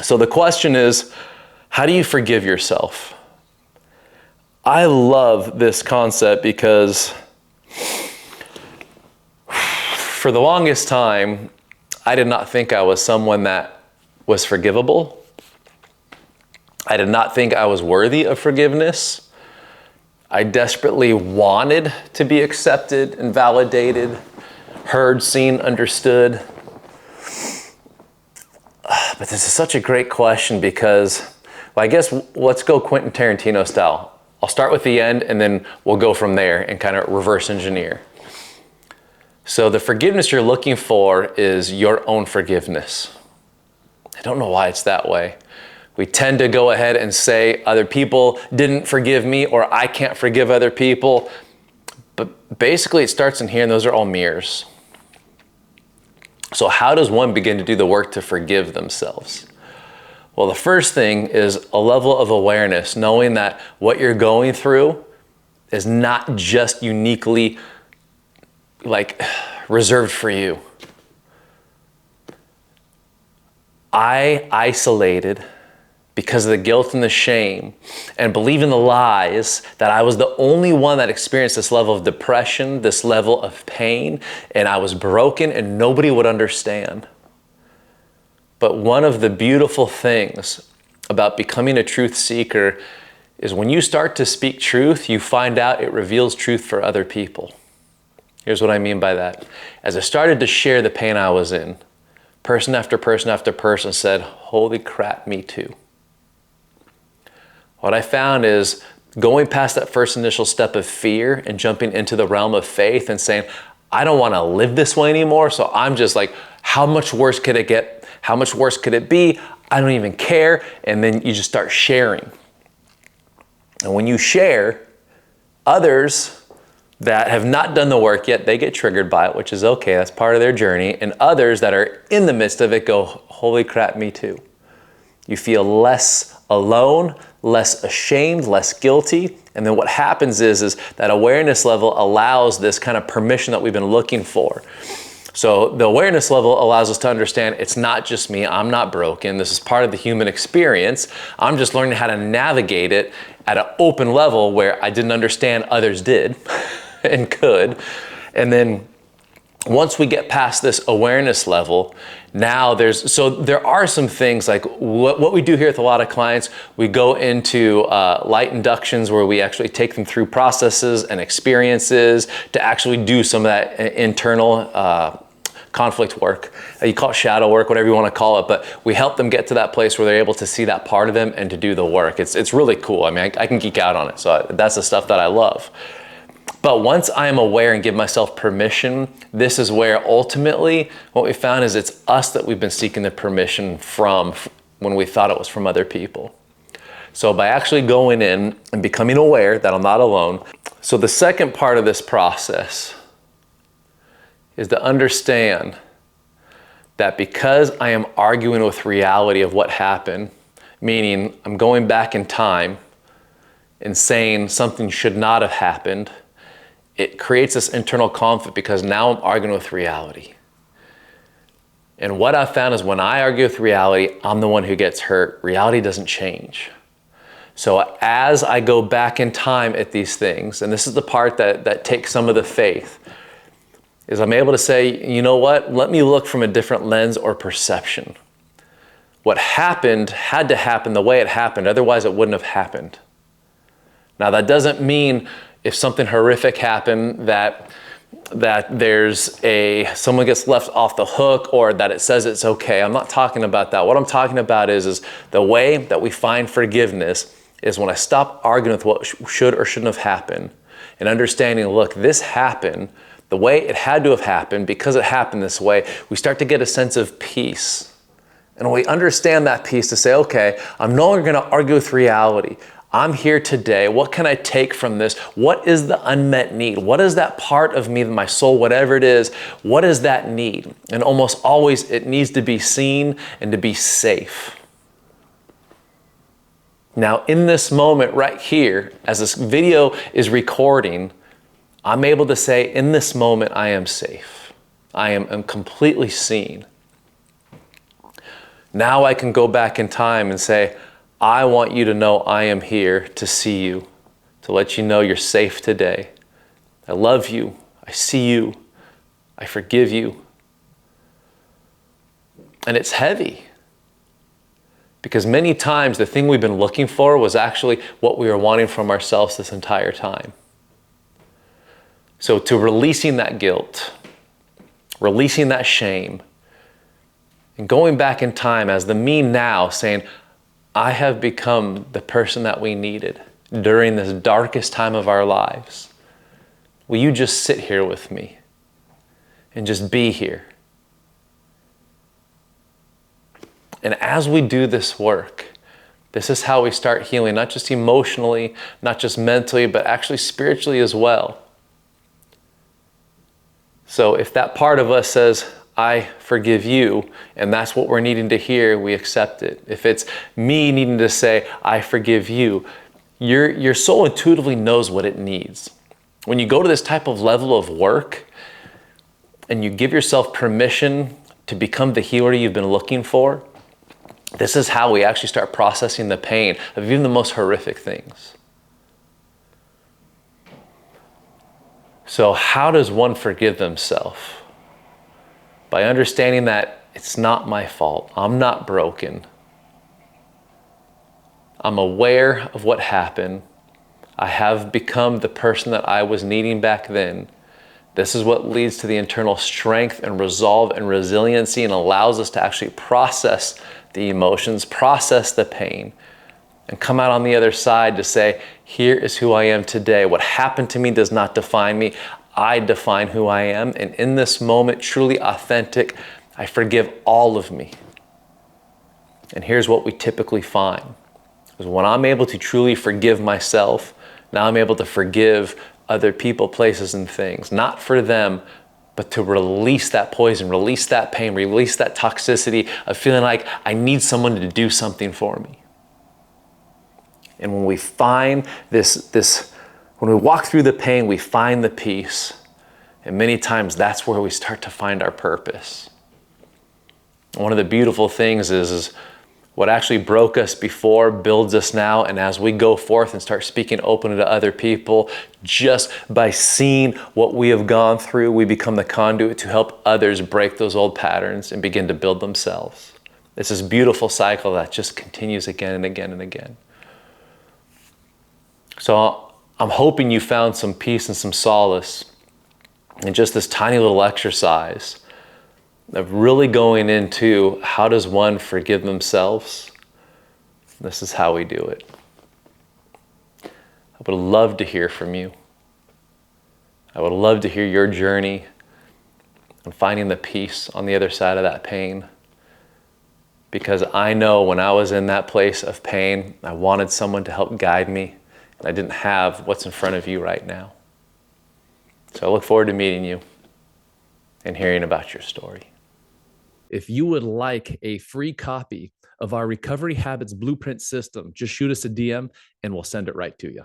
So the question is, how do you forgive yourself? I love this concept because for the longest time, I did not think I was someone that was forgivable. I did not think I was worthy of forgiveness. I desperately wanted to be accepted and validated, heard, seen, understood. But this is such a great question because, well, I guess let's go Quentin Tarantino style. I'll start with the end and then we'll go from there and kind of reverse engineer. So the forgiveness you're looking for is your own forgiveness. I don't know why it's that way. We tend to go ahead and say other people didn't forgive me or I can't forgive other people. But basically it starts in here and those are all mirrors. So how does one begin to do the work to forgive themselves? Well, the first thing is a level of awareness, knowing that what you're going through is not just uniquely reserved for you. I isolated because of the guilt and the shame and believing the lies that I was the only one that experienced this level of depression, this level of pain, and I was broken and nobody would understand. But one of the beautiful things about becoming a truth seeker is when you start to speak truth, you find out it reveals truth for other people. Here's what I mean by that. As I started to share the pain I was in, person after person after person said, holy crap, me too. What I found is going past that first initial step of fear and jumping into the realm of faith and saying, I don't want to live this way anymore. So I'm just like, how much worse could it get? How much worse could it be? I don't even care. And then you just start sharing. And when you share, others that have not done the work yet, they get triggered by it, which is okay. That's part of their journey. And others that are in the midst of it go, holy crap, me too. You feel less alone, less ashamed, less guilty. And then what happens is that awareness level allows this kind of permission that we've been looking for. So the awareness level allows us to understand it's not just me, I'm not broken. This is part of the human experience. I'm just learning how to navigate it at an open level where I didn't understand others did and could. And then once we get past this awareness level, now there are some things like what we do here with a lot of clients. We go into light inductions where we actually take them through processes and experiences to actually do some of that internal conflict work. You call it shadow work, whatever you want to call it, but we help them get to that place where they're able to see that part of them and to do the work. It's really cool. I mean, I can geek out on it. So that's the stuff that I love. But once I am aware and give myself permission, this is where ultimately what we found is it's us that we've been seeking the permission from when we thought it was from other people. So by actually going in and becoming aware that I'm not alone. So the second part of this process is to understand that because I am arguing with reality of what happened, meaning I'm going back in time and saying something should not have happened, it creates this internal conflict because now I'm arguing with reality. And what I found is when I argue with reality, I'm the one who gets hurt. Reality doesn't change. So as I go back in time at these things, and this is the part that takes some of the faith, is I'm able to say, you know what? Let me look from a different lens or perception. What happened had to happen the way it happened, otherwise it wouldn't have happened. Now that doesn't mean if something horrific happened that someone gets left off the hook or that it says it's okay. I'm not talking about that. What I'm talking about is the way that we find forgiveness is when I stop arguing with what should or shouldn't have happened and understanding, look, this happened the way it had to have happened because it happened this way. We start to get a sense of peace. And when we understand that peace to say, okay, I'm no longer gonna argue with reality. I'm here today. What can I take from this? What is the unmet need? What is that part of me, my soul, whatever it is, what is that need? And almost always it needs to be seen and to be safe. Now in this moment right here, as this video is recording, I'm able to say in this moment, I am safe. I am completely seen. Now I can go back in time and say, I want you to know I am here to see you, to let you know you're safe today. I love you. I see you. I forgive you. And it's heavy, because many times the thing we've been looking for was actually what we were wanting from ourselves this entire time. So to releasing that guilt, releasing that shame, and going back in time as the me now, saying, I have become the person that we needed during this darkest time of our lives. Will you just sit here with me and just be here? And as we do this work, this is how we start healing, not just emotionally, not just mentally, but actually spiritually as well. So if that part of us says, I forgive you, and that's what we're needing to hear, we accept it. If it's me needing to say, I forgive you, your soul intuitively knows what it needs. When you go to this type of level of work and you give yourself permission to become the healer you've been looking for, this is how we actually start processing the pain of even the most horrific things. So how does one forgive themselves? By understanding that it's not my fault. I'm not broken. I'm aware of what happened. I have become the person that I was needing back then. This is what leads to the internal strength and resolve and resiliency, and allows us to actually process the emotions, process the pain, and come out on the other side to say, here is who I am today. What happened to me does not define me. I define who I am. And in this moment, truly authentic, I forgive all of me. And here's what we typically find. Is when I'm able to truly forgive myself, now I'm able to forgive other people, places, and things. Not for them, but to release that poison, release that pain, release that toxicity of feeling like I need someone to do something for me. And when we find when we walk through the pain, we find the peace. And many times that's where we start to find our purpose. One of the beautiful things is what actually broke us before builds us now. And as we go forth and start speaking openly to other people, just by seeing what we have gone through, we become the conduit to help others break those old patterns and begin to build themselves. It's this beautiful cycle that just continues again and again and again. So I'm hoping you found some peace and some solace in just this tiny little exercise of really going into how does one forgive themselves. This is how we do it. I would love to hear from you. I would love to hear your journey and finding the peace on the other side of that pain. Because I know when I was in that place of pain, I wanted someone to help guide me, and I didn't have what's in front of you right now. So I look forward to meeting you and hearing about your story. If you would like a free copy of our Recovery Habits Blueprint system, just shoot us a DM and we'll send it right to you.